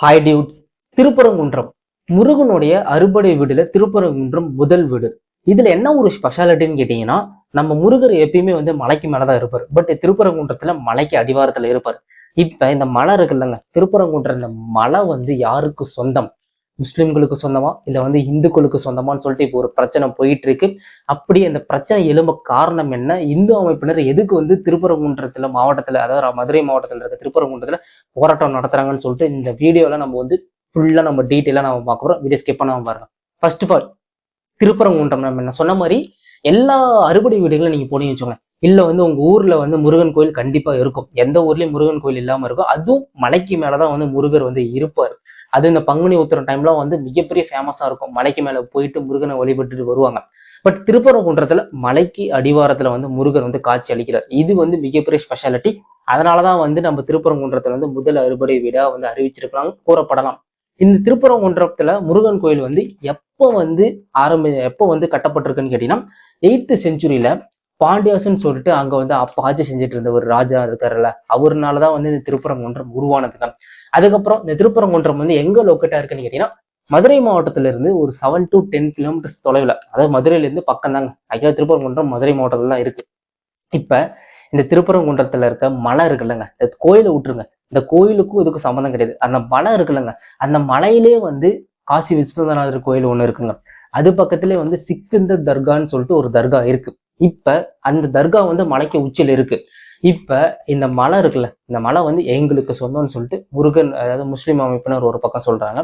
Hi dudes. Thiruparankundram முருகனுடைய அறுபடை வீடுல திருப்பரங்குன்றம் முதல் வீடு. இதுல என்ன ஒரு ஸ்பெஷாலிட்டின்னு கேட்டீங்கன்னா, நம்ம முருகர் எப்பயுமே வந்து மலைக்கு மேலதான் இருப்பார். பட் திருப்பரங்குன்றத்துல மலைக்கு அடிவாரத்துல இருப்பார். இப்ப இந்த மலை இருக்குல்லங்க, திருப்பரங்குன்ற இந்த மலை வந்து யாருக்கு சொந்தம்? முஸ்லிம்களுக்கு சொந்தமா இல்ல வந்து இந்துக்களுக்கு சொந்தமான்னு சொல்லிட்டு இப்போ ஒரு பிரச்சனை போயிட்டு இருக்கு. அப்படி அந்த பிரச்சனை எழும்ப காரணம் என்ன? இந்து அமைப்பினர் எதுக்கு வந்து திருப்பரங்குன்றத்துல மாவட்டத்துல, அதாவது மதுரை மாவட்டத்துல இருக்க திருப்பரங்குன்றத்துல போராட்டம் நடத்துறாங்கன்னு சொல்லிட்டு இந்த வீடியோல நம்ம வந்து ஃபுல்லா நம்ம டீட்டெயிலா நம்ம பார்க்க போறோம். வீடியோ ஸ்கிப் பண்ணாம பாருங்க. ஃபர்ஸ்ட் ஆஃப் ஆல், திருப்பரங்குன்றம் நம்ம என்ன சொன்ன மாதிரி எல்லா அறுபடை வீடுகளும் நீங்க போனீங்கன்னு வச்சுக்கோங்க, இல்ல வந்து உங்க ஊர்ல வந்து முருகன் கோயில் கண்டிப்பா இருக்கும். எந்த ஊர்லயும் முருகன் கோயில் இல்லாம இருக்கும். அதுவும் மலைக்கு மேலதான் வந்து முருகர் வந்து இருப்பார். அது இந்த பங்குனி உத்திரம் டைம்லாம் வந்து மிகப்பெரிய ஃபேமஸா இருக்கும். மலைக்கு மேல போயிட்டு முருகனை வழிபட்டுட்டு வருவாங்க. பட் திருப்பரங்குன்றத்துல மலைக்கு அடிவாரத்துல வந்து முருகர் வந்து காட்சி அளிக்கிறார். இது வந்து மிகப்பெரிய ஸ்பெஷாலிட்டி. அதனாலதான் வந்து நம்ம திருப்பரங்குன்றத்துல வந்து முதல் அறுபடை வீடா வந்து அறிவிச்சிருக்கலாம் கூறப்படலாம். இந்த திருப்பரங்குன்றத்துல முருகன் கோயில் வந்து எப்போ வந்து கட்டப்பட்டிருக்குன்னு கேட்டீங்கன்னா, 8th செஞ்சுரியில பாண்டியாசன் சொல்லிட்டு அங்க வந்து அப்ப ஆட்சி செஞ்சுட்டு இருந்த ஒரு ராஜா இருக்காருல்ல, அவருனாலதான் வந்து இந்த திருப்பரங்குன்றம் உருவானதுங்க. அதுக்கப்புறம் இந்த திருப்பரங்குன்றம் வந்து எங்க லொக்கேட்டா இருக்குன்னு கேட்டீங்கன்னா, மதுரை மாவட்டத்துல இருந்து ஒரு 7 to 10 கிலோமீட்டர்ஸ் தொலைவில், அதாவது மதுரையில இருந்து பக்கம் தாங்க. ஆக்சுவலா திருப்பரங்குன்றம் மதுரை மாவட்டத்துல தான் இருக்கு. இப்ப இந்த திருப்பரங்குன்றத்துல இருக்க மலை இருக்குல்லங்க, இந்த கோயிலை விட்டுருங்க, இந்த கோயிலுக்கும் இதுக்கும் சம்மந்தம் கிடையாது. அந்த மலை இருக்குல்லங்க, அந்த மலையிலே வந்து காசி விஸ்வநாதர் கோயில் ஒண்ணு இருக்குங்க. அது பக்கத்திலே வந்து சிக்கந்தர் தர்கான்னு சொல்லிட்டு ஒரு தர்கா இருக்கு. இப்ப அந்த தர்கா வந்து மலைக்கு உச்சியில இருக்கு. இப்ப இந்த மலை இருக்குல்ல, இந்த மலை வந்து எங்களுக்கு சொந்தம்னு சொல்லிட்டு முருகன், அதாவது முஸ்லிம் அமைப்பினர் ஒரு பக்கம் சொல்றாங்க.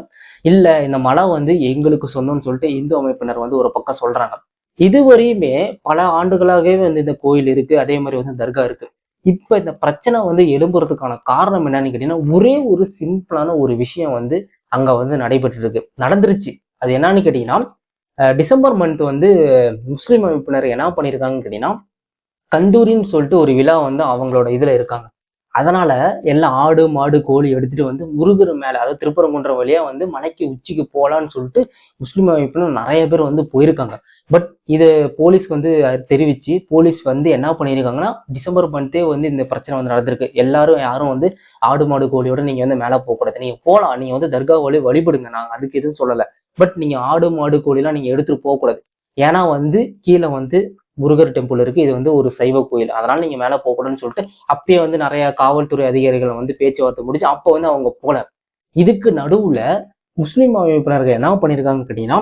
இல்ல இந்த மலை வந்து எங்களுக்கு சொந்தம்னு சொல்லிட்டு இந்து அமைப்பினர் வந்து ஒரு பக்கம் சொல்றாங்க. இதுவரையுமே பல ஆண்டுகளாகவே வந்து இந்த கோயில் இருக்கு, அதே மாதிரி வந்து தர்கா இருக்கு. இப்ப இந்த பிரச்சனை வந்து எழும்புறதுக்கான காரணம் என்னன்னு கேட்டீங்கன்னா, ஒரே ஒரு சிம்பிளான ஒரு விஷயம் வந்து அங்க வந்து நடைபெற்று இருக்கு, நடந்துருச்சு. அது என்னன்னு கேட்டீங்கன்னா, டிசம்பர் மந்த் வந்து முஸ்லிம் அமைப்பினர் என்ன பண்ணிருக்காங்கன்னு கேட்டீங்கன்னா, கந்தூரின்னு சொல்லிட்டு ஒரு விழா வந்து அவங்களோட இதுல இருக்காங்க. அதனால எல்லாம் ஆடு மாடு கோழி எடுத்துட்டு வந்து முருகர் மேல, அதாவது திருப்பரங்குன்றம் வழியா வந்து மலைக்கு உச்சிக்கு போலான்னு சொல்லிட்டு முஸ்லிம் அமைப்பினர் நிறைய பேர் வந்து போயிருக்காங்க. பட் இது போலீஸ்க்கு வந்து தெரிவிச்சு போலீஸ் வந்து என்ன பண்ணியிருக்காங்கன்னா, டிசம்பர் மந்த்தே வந்து இந்த பிரச்சனை வந்து நடந்திருக்கு. யாரும் வந்து ஆடு மாடு கோழியோட நீங்க வந்து மேல போகக்கூடாது, நீங்க போலாம், நீங்க வந்து தர்கா வழிபடுங்க, நாங்க அதுக்கு எதுவும் சொல்லல. பட் நீங்க ஆடு மாடு கோழிலாம் நீங்க எடுத்துட்டு போகக்கூடாது. ஏன்னா வந்து கீழே வந்து முருகர் டெம்பிள் இருக்கு, இது வந்து ஒரு சைவ கோயில், அதனால நீங்க மேல போகக்கூடாதுன்னு சொல்லிட்டு அப்பயே வந்து நிறைய காவல்துறை அதிகாரிகள் வந்து பேச்சுவார்த்தை முடிச்சு அப்ப வந்து அவங்க போல. இதுக்கு நடுவுல முஸ்லிம் அமைப்பினர்கள் என்ன பண்ணிருக்காங்கன்னு கேட்டீங்கன்னா,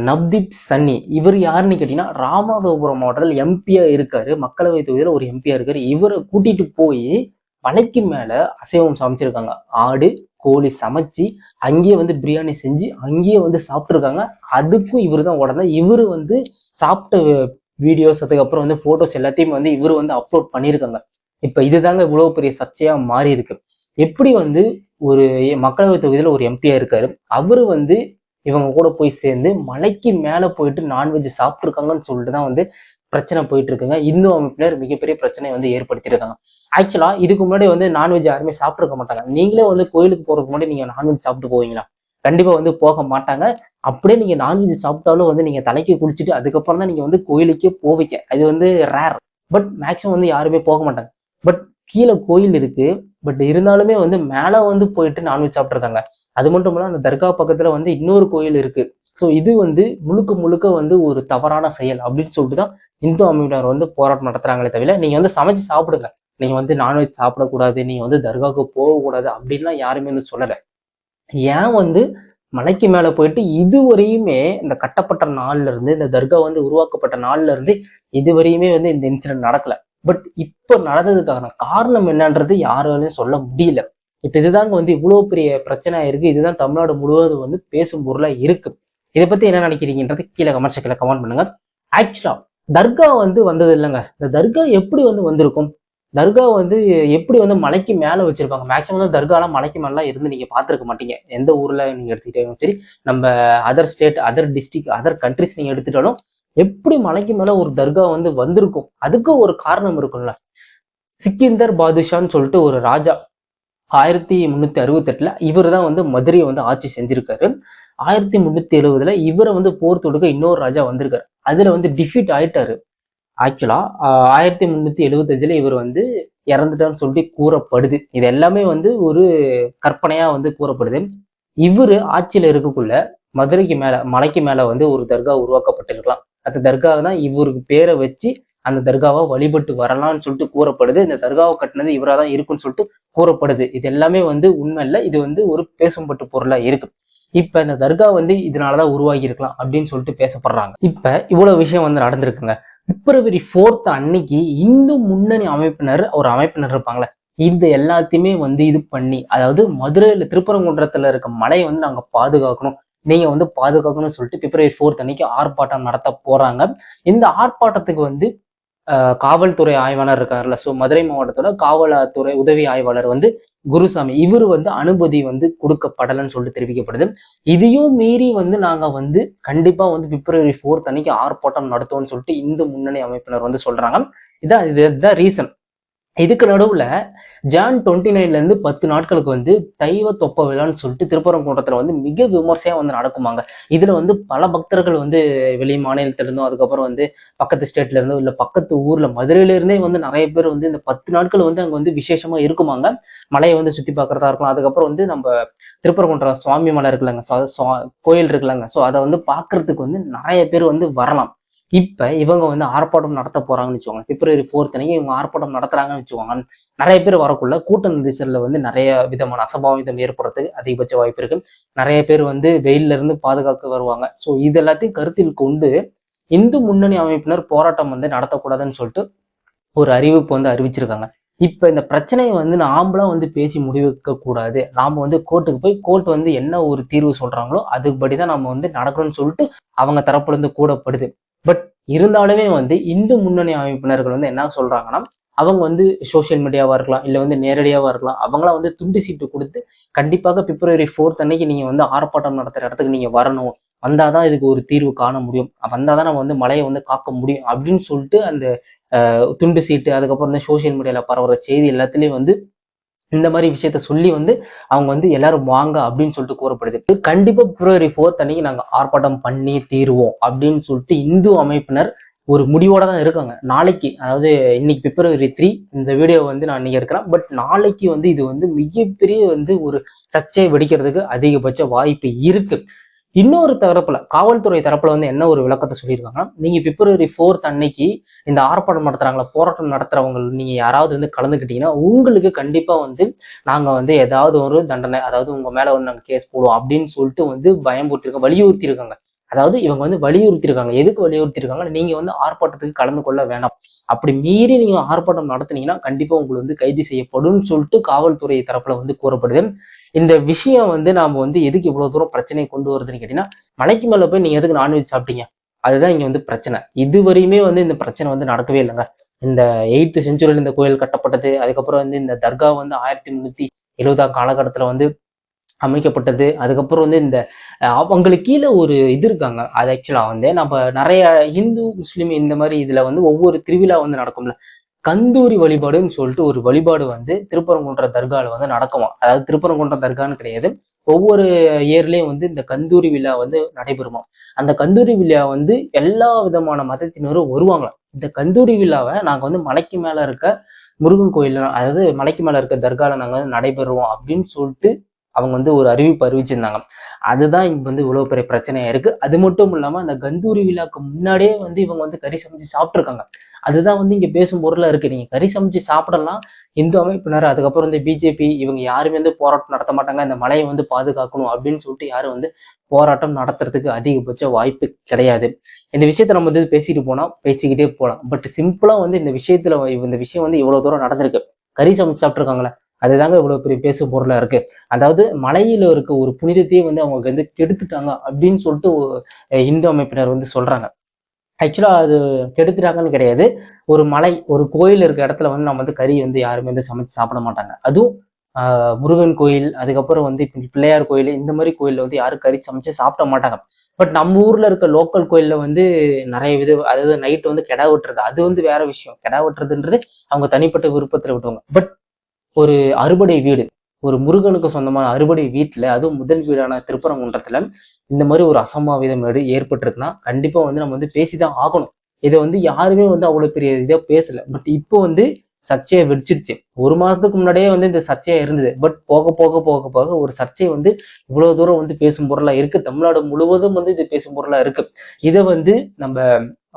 நவ்தீப் சன்னி, இவர் யாருன்னு கேட்டீங்கன்னா, ராமநாதபுரம் மாவட்டத்தில் எம்பியா இருக்காரு, மக்களவை தொகுதியில ஒரு எம்பியா இருக்காரு. இவரை கூட்டிட்டு போய் மலைக்கு மேல அசைவம் சமைச்சிருக்காங்க. ஆடு கோழி சமைச்சு அங்கேயே வந்து பிரியாணி செஞ்சு அங்கேயே வந்து சாப்பிட்டுருக்காங்க. அதுக்கும் இவரு தான் உடனே இவரு வந்து சாப்பிட்ட வீடியோஸ், அதுக்கப்புறம் வந்து போட்டோஸ் எல்லாத்தையும் வந்து இவரு வந்து அப்லோட் பண்ணியிருக்காங்க. இப்ப இதுதாங்க இவ்வளவு பெரிய சர்ச்சையா மாறி இருக்கு. எப்படி வந்து ஒரு மக்களவை தொகுதியில ஒரு எம்பியா இருக்காரு, அவரு வந்து இவங்க கூட போய் சேர்ந்து மலைக்கு மேல போயிட்டு நான்வெஜ் சாப்பிட்டுருக்காங்கன்னு சொல்லிட்டு தான் வந்து பிரச்சனை போயிட்டு இருக்குங்க. இந்து அமைப்பினர் மிகப்பெரிய பிரச்சனையை வந்து ஏற்படுத்தியிருக்காங்க. ஆக்சுவலா இதுக்கு முன்னாடி வந்து நான்வெஜ் யாருமே சாப்பிட்டுருக்க மாட்டாங்க. நீங்களே வந்து கோயிலுக்கு போறதுக்கு முன்னாடி நீங்க நான்வெஜ் சாப்பிட்டு போவீங்களா? கண்டிப்பா வந்து போக மாட்டாங்க. அப்படியே நீங்க நான்வெஜ் சாப்பிட்டாலும் வந்து நீங்க தலைக்கு குளிச்சுட்டு அதுக்கப்புறம் தான் நீங்க வந்து கோயிலுக்கே போவீங்க. அது வந்து ரேர். பட் மேக்சிமம் வந்து யாருமே போக மாட்டாங்க. பட் கீழே கோயில் இருக்கு. பட் இருந்தாலுமே வந்து மேல வந்து போயிட்டு நான்வெஜ் சாப்பிட்டுருக்காங்க. அது மட்டும் இல்ல, அந்த தர்கா பக்கத்துல வந்து இன்னொரு கோயில் இருக்கு. ஸோ இது வந்து முழுக்க முழுக்க வந்து ஒரு தவறான செயல் அப்படின்னு சொல்லிட்டு தான் இந்து அமைப்பினர் வந்து போராட்டம் நடத்துறாங்களே தவிர, நீங்க வந்து சமைச்சு சாப்பிடுங்க, நீங்க வந்து நான்வெஜ் சாப்பிடக்கூடாது, நீங்க வந்து தர்காவுக்கு போகக்கூடாது அப்படின்லாம் யாருமே வந்து சொல்லலை. ஏன் வந்து மலைக்கு மேல போயிட்டு இதுவரையுமே இந்த கட்டப்பட்ட நாள்ல இருந்து, இந்த தர்கா வந்து உருவாக்கப்பட்ட நாள்ல இருந்து இதுவரையுமே வந்து இந்த இன்சிடென்ட் நடக்கல. பட் இப்ப நடந்ததுக்கான காரணம் என்னன்றது யாராலையும் சொல்ல முடியல. இப்ப இதுதாங்க வந்து இவ்வளவு பெரிய பிரச்சனையா இருக்கு. இதுதான் தமிழ்நாடு முழுவதும் வந்து பேசும் பொருளா இருக்கு. இதை பத்தி என்ன நினைக்கிறீங்கன்றது கீழே கமெண்ட் செக்ஷன்ல கமெண்ட் பண்ணுங்க. ஆக்சுவலா தர்கா வந்து வந்தது இல்லைங்க. இந்த தர்கா எப்படி வந்து வந்திருக்கும்? தர்கா வந்து எப்படி வந்து மலைக்கு மேல வச்சிருப்பாங்க? மேக்சிமம் வந்து தர்காலாம் மலைக்கு மேலாம் இருந்து நீங்க பார்த்திருக்க மாட்டீங்க. எந்த ஊர்ல நீங்க எடுத்துக்கிட்டாலும் சரி, நம்ம other state, other district, other countries நீங்க எடுத்துட்டாலும், எப்படி மலைக்கு மேல ஒரு தர்கா வந்து வந்திருக்கும்? அதுக்கு ஒரு காரணம் இருக்கும்ல. சிக்கிந்தர் பாதுஷான்னு சொல்லிட்டு ஒரு ராஜா 1368ல இவர் தான் வந்து மதுரையை வந்து ஆட்சி செஞ்சிருக்காரு. 1370ல இவரை வந்து போர் தொடுக்க இன்னொரு ராஜா வந்திருக்காரு. அதுல வந்து டிஃபீட் ஆயிட்டாரு. ஆக்சுவலா 1375 இவர் வந்து இறந்துட்டான்னு சொல்லிட்டு கூறப்படுது. இது எல்லாமே வந்து ஒரு கற்பனையா வந்து கூறப்படுது. இவரு ஆட்சியில இருக்கக்குள்ள மதுரைக்கு மேல மலைக்கு மேல வந்து ஒரு தர்கா உருவாக்கப்பட்டிருக்கலாம். அந்த தர்கா தான் இவருக்கு பேரை வச்சு அந்த தர்காவை வழிபட்டு வரலாம்னு சொல்லிட்டு கூறப்படுது. இந்த தர்காவை கட்டினது இவரா தான் இருக்குன்னு சொல்லிட்டு கூறப்படுது. இது எல்லாமே வந்து உண்மை இல்ல. இது வந்து ஒரு பேசும்பட்டு பொருளா இருக்கு. இப்ப இந்த தர்கா வந்து இதனாலதான் உருவாகி இருக்கலாம் அப்படின்னு சொல்லிட்டு பேசப்படுறாங்க. இப்ப இவ்வளவு விஷயம் வந்து நடந்திருக்குங்க. பிப்ரவரி 4 அன்னைக்கு இந்து முன்னணி அமைப்பினர் ஒரு அமைப்பினர் இருப்பாங்களே, இது எல்லாத்தையுமே வந்து இது பண்ணி, அதாவது மதுரையில திருப்பரங்குன்றத்துல இருக்க மலையை வந்து நாங்க பாதுகாக்கணும், நீங்க வந்து பாதுகாக்கணும்னு சொல்லிட்டு பிப்ரவரி 4 அன்னைக்கு ஆர்ப்பாட்டம் நடத்த போறாங்க. இந்த ஆர்ப்பாட்டத்துக்கு வந்து காவல்துறை ஆய்வாளர் இருக்காருல்ல, ஸோ மதுரை மாவட்டத்தோட காவல்துறை உதவி ஆய்வாளர் வந்து குருசாமி, இவரு வந்து அனுமதி வந்து கொடுக்கப்படலைன்னு சொல்லிட்டு தெரிவிக்கப்படுது. இதையும் மீறி வந்து நாங்க வந்து கண்டிப்பா வந்து பிப்ரவரி 4 அன்னைக்கு ஆர்ப்பாட்டம் நடத்துவோம்னு சொல்லிட்டு இந்து முன்னணி அமைப்பினர் வந்து சொல்றாங்க. இதுதான் ரீசன். இதுக்கு நடுவுல ஜான் 29ல இருந்து 10 நாட்களுக்கு வந்து தெய்வ தொப்ப விழான்னு சொல்லிட்டு திருப்பரங்குன்றத்துல வந்து மிக விமர்சையா வந்து நடக்குமாங்க. இதுல வந்து பல பக்தர்கள் வந்து வெளி மாநிலத்தில இருந்தும், அதுக்கப்புறம் வந்து பக்கத்து ஸ்டேட்ல இருந்தும், இல்ல பக்கத்து ஊர்ல மதுரையில இருந்தே வந்து நிறைய பேர் வந்து இந்த 10 நாட்கள் வந்து அங்க வந்து விசேஷமா இருக்குமாங்க. மலையை வந்து சுத்தி பார்க்கறதா இருக்கலாம். அதுக்கப்புறம் வந்து நம்ம திருப்பரங்குன்றம் சுவாமி மலை இருக்குல்லங்க, கோயில் இருக்குல்லங்க, ஸோ அதை வந்து பார்க்கறதுக்கு வந்து நிறைய பேர் வந்து வரலாம். இப்ப இவங்க வந்து ஆர்ப்பாட்டம் நடத்த போறாங்கன்னு வச்சுக்கோங்க. பிப்ரவரி 4 அன்னைக்கு இவங்க ஆர்ப்பாட்டம் நடத்துறாங்கன்னு வச்சுக்கோங்க. நிறைய பேர் வரக்குள்ள கூட்ட நெரிசல்ல வந்து நிறைய விதமான அசம்பாவிதம் ஏற்படுறதுக்கு அதிகபட்ச வாய்ப்பு இருக்கு. நிறைய பேர் வந்து வெயில்ல இருந்து பாதுகாக்க வருவாங்க. ஸோ இது எல்லாத்தையும் கருத்தில் கொண்டு இந்து முன்னணி அமைப்பினர் போராட்டம் வந்து நடத்தக்கூடாதுன்னு சொல்லிட்டு ஒரு அறிவிப்பு வந்து அறிவிச்சிருக்காங்க. இப்ப இந்த பிரச்சனையை வந்து நாமளா வந்து பேசி முடிவெடுக்க கூடாது. நாம வந்து கோர்ட்டுக்கு போய் கோர்ட் வந்து என்ன ஒரு தீர்வு சொல்றாங்களோ அதுபடிதான் நம்ம வந்து நடக்கணும்னு சொல்லிட்டு அவங்க தரப்புல இருந்து கூடப்படுது. பட் இருந்தாலுமே வந்து இந்து முன்னணி அமைப்பினர்கள் வந்து என்ன சொல்றாங்கன்னா, அவங்க வந்து சோசியல் மீடியாவா இருக்கலாம், இல்ல வந்து நேரடியாவா இருக்கலாம், அவங்களாம் வந்து துண்டு சீட்டு கொடுத்து கண்டிப்பாக பிப்ரவரி 4 அன்னைக்கு நீங்க வந்து ஆர்ப்பாட்டம் நடத்துற இடத்துக்கு நீங்க வரணும், வந்தாதான் இதுக்கு ஒரு தீர்வு காண முடியும், வந்தாதான் நம்ம வந்து மலையை வந்து காக்க முடியும் அப்படின்னு சொல்லிட்டு அந்த துண்டு சீட்டு, அதுக்கப்புறம் இந்த சோசியல் மீடியால பரவுற செய்தி எல்லாத்துலயும் வந்து இந்த மாதிரி விஷயத்த சொல்லி வந்து அவங்க வந்து எல்லாரும் வாங்க அப்படின்னு சொல்லிட்டு கூறப்படுது. கண்டிப்பா பிப்ரவரி 4 அன்னைக்கு நாங்க ஆர்ப்பாட்டம் பண்ணி தீருவோம் அப்படின்னு சொல்லிட்டு இந்து அமைப்பினர் ஒரு முடிவோட தான் இருக்காங்க. நாளைக்கு, அதாவது இன்னைக்கு பிப்ரவரி 3 இந்த வீடியோ வந்து நான் இன்னைக்கு எடுக்கிறேன். பட் நாளைக்கு வந்து இது வந்து மிகப்பெரிய வந்து ஒரு சர்ச்சை வெடிக்கிறதுக்கு அதிகபட்ச வாய்ப்பு இருக்கு. இன்னொரு தரப்புல காவல்துறை தரப்புல வந்து என்ன ஒரு விளக்கத்தை சொல்லியிருக்காங்கன்னா, நீங்க பிப்ரவரி 4 அன்னைக்கு இந்த ஆர்ப்பாட்டம் நடத்துறாங்களா, போராட்டம் நடத்துறவங்க நீங்க யாராவது வந்து கலந்துக்கிட்டீங்கன்னா உங்களுக்கு கண்டிப்பா வந்து நாங்க வந்து ஏதாவது ஒரு தண்டனை, அதாவது உங்க மேல வந்து நாங்க கேஸ் போடுவோம் அப்படின்னு சொல்லிட்டு வந்து பயமுறுத்திருக்காங்க, வலியுறுத்தியிருக்காங்க. அதாவது இவங்க வந்து வலியுறுத்தியிருக்காங்க. எதுக்கு வலியுறுத்தியிருக்காங்க, நீங்க வந்து ஆர்ப்பாட்டத்துக்கு கலந்து கொள்ள வேண்டாம், அப்படி மீறி நீங்க ஆர்ப்பாட்டம் நடத்துனீங்கன்னா கண்டிப்பா உங்களுக்கு வந்து கைது செய்யப்படும் சொல்லிட்டு காவல்துறை தரப்புல வந்து கூறப்படுது. இந்த விஷயம் வந்து நாம வந்து எதுக்கு இவ்வளவு தூரம் பிரச்சனையை கொண்டு வருதுன்னு கேட்டீங்கன்னா, மலைக்கு மேல போய் நீங்க எதுக்கு நான்வெஜ் சாப்பிட்டீங்க, அதுதான் இங்க வந்து பிரச்சனை. இதுவரையுமே வந்து இந்த பிரச்சனை வந்து நடக்கவே இல்லைங்க. இந்த 8th செஞ்சுரியில் இந்த கோயில் கட்டப்பட்டது, அதுக்கப்புறம் வந்து இந்த தர்கா வந்து 1370 காலகட்டத்துல வந்து அமைக்கப்பட்டது. அதுக்கப்புறம் வந்து இந்த அவங்களுக்கு கீழே ஒரு இது இருக்காங்க. அது ஆக்சுவலா வந்து நம்ம நிறைய இந்து முஸ்லீம் இந்த மாதிரி இதுல வந்து ஒவ்வொரு திருவிழா வந்து நடக்கும்ல, கந்தூரி வழிபாடுன்னு சொல்லிட்டு ஒரு வழிபாடு வந்து திருப்பரங்குன்ற தர்கால வந்து நடக்குமாம். அதாவது திருப்பரங்குன்றம் தர்கான்னு கிடையாது, ஒவ்வொரு இயர்லயும் வந்து இந்த கந்தூரி விழா வந்து நடைபெறுமாம். அந்த கந்தூரி விழா வந்து எல்லா விதமான மதத்தினரும் வருவாங்களாம். இந்த கந்தூரி விழாவை நாங்க வந்து மலைக்கு மேல இருக்க முருகன் கோயில்ல, அதாவது மலைக்கு மேல இருக்க தர்கால நாங்க வந்து நடைபெறுவோம் அப்படின்னு சொல்லிட்டு அவங்க வந்து ஒரு அறிவிப்பு அறிவிச்சிருந்தாங்க. அதுதான் இங்க வந்து இவ்வளவு பெரிய பிரச்சனையா இருக்கு. அது மட்டும் இல்லாம அந்த கந்தூரி விழாக்கு முன்னாடியே வந்து இவங்க வந்து கறி சமைச்சு சாப்பிட்டுருக்காங்க. அதுதான் வந்து இங்க பேசும் பொருளா இருக்கு. நீங்க கறி சமைச்சு சாப்பிடலாம், இந்து அமைப்பினர், அதுக்கப்புறம் இந்த பிஜேபி, இவங்க யாருமே வந்து போராட்டம் நடத்த மாட்டாங்க, இந்த மலையை வந்து பாதுகாக்கணும் அப்படின்னு சொல்லிட்டு யாரும் வந்து போராட்டம் நடத்துறதுக்கு அதிகபட்ச வாய்ப்பு கிடையாது. இந்த விஷயத்த நம்ம வந்து பேசிட்டு போனா பேசிக்கிட்டே போகலாம். பட் சிம்பிளா வந்து இந்த விஷயத்துல இந்த விஷயம் வந்து இவ்வளவு தூரம் நடந்திருக்கு. கறி சமைச்சு சாப்பிட்டுருக்காங்களே, அதுதாங்க இவ்வளவு பெரிய பேசும் பொருளா இருக்கு. அதாவது மலையில இருக்க ஒரு புனிதத்தையே வந்து அவங்க வந்து கெடுத்துட்டாங்க அப்படின்னு சொல்லிட்டு இந்து அமைப்பினர் வந்து சொல்றாங்க. ஆக்சுவலா அது கெடுத்துட்டாங்கன்னு கிடையாது. ஒரு மலை, ஒரு கோயில் இருக்க இடத்துல வந்து நம்ம வந்து கறி வந்து யாருமே வந்து சமைச்சு சாப்பிட மாட்டாங்க. அதுவும் முருகன் கோயில், அதுக்கப்புறம் வந்து பிள்ளையார் கோயில், இந்த மாதிரி கோயில்ல வந்து யாரும் கறி சமைச்சு சாப்பிட மாட்டாங்க. பட் நம்ம ஊர்ல இருக்க லோக்கல் கோயில்ல வந்து நிறைய அதாவது நைட் வந்து கிடா வெட்டுறது, அது வந்து வேற விஷயம். கிடா வெட்டுறதுன்றது அவங்க தனிப்பட்ட விருப்பத்துல விட்டுவாங்க. பட் ஒரு அறுபடை வீடு, ஒரு முருகனுக்கு சொந்தமான அறுபடை வீட்டுல, அதுவும் முதல் வீடான திருப்பரங்குன்றத்துல இந்த மாதிரி ஒரு அசம்பாவிதம் ஏற்பட்டிருக்குன்னா கண்டிப்பா வந்து நம்ம வந்து பேசிதான் ஆகணும். இதை வந்து யாருமே வந்து அவ்வளவு பெரிய இதா பேசல. பட் இப்போ வந்து சர்ச்சையை வெடிச்சிருச்சு. 1 மாசத்துக்கு முன்னாடியே வந்து இந்த சர்ச்சையா இருந்தது. பட் போக போக போக போக ஒரு சர்ச்சை வந்து இவ்வளவு தூரம் வந்து பேசும் பொருளா இருக்கு. தமிழ்நாடு முழுவதும் வந்து இது பேசும் பொருளா இருக்கு. இதை வந்து நம்ம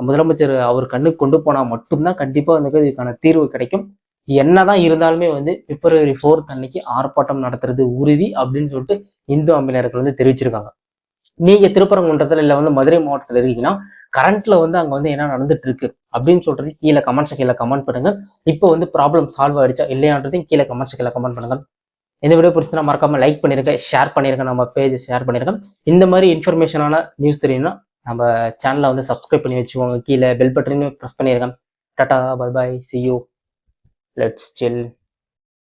முதலமைச்சர் அவர் கண்ணுக்கு கொண்டு போனா மட்டும்தான் கண்டிப்பா வந்து இதுக்கான தீர்வு கிடைக்கும். என்னதான் இருந்தாலுமே வந்து February 4 அன்னைக்கு ஆர்ப்பாட்டம் நடத்துறது உறுதி அப்படின்னு சொல்லிட்டு இந்து அமைப்பினர்கள் வந்து தெரிவிச்சிருக்காங்க. நீங்க திருப்பரங்குன்றத்துல இல்ல வந்து மதுரை மாவட்டத்துல இருக்கீங்கன்னா கரண்ட்ல வந்து அங்க வந்து என்ன நடந்துட்டு இருக்கு அப்படின்னு சொல்றது கீழே கீழே கமெண்ட் பண்ணுங்க. இப்போ வந்து ப்ராப்ளம் சால்வ் ஆயிடுச்சா இல்லையான்றதையும் கீழே கீழே கமெண்ட் பண்ணுங்க. இந்த வீடியோ பிடிச்சா மறக்காம லைக் பண்ணிருங்க, ஷேர் பண்ணிருங்க, நம்ம பேஜ் ஷேர் பண்ணிருங்க. இந்த மாதிரி இன்ஃபர்மேஷனான நியூஸ் தெரியும்னா நம்ம சேனலை வந்து சப்ஸ்கிரைப் பண்ணி வச்சுக்கோங்க. கீழே பெல் பட்டனையும் ப்ரெஸ் பண்ணிருங்க. Tata, bye bye, see you, let's chill.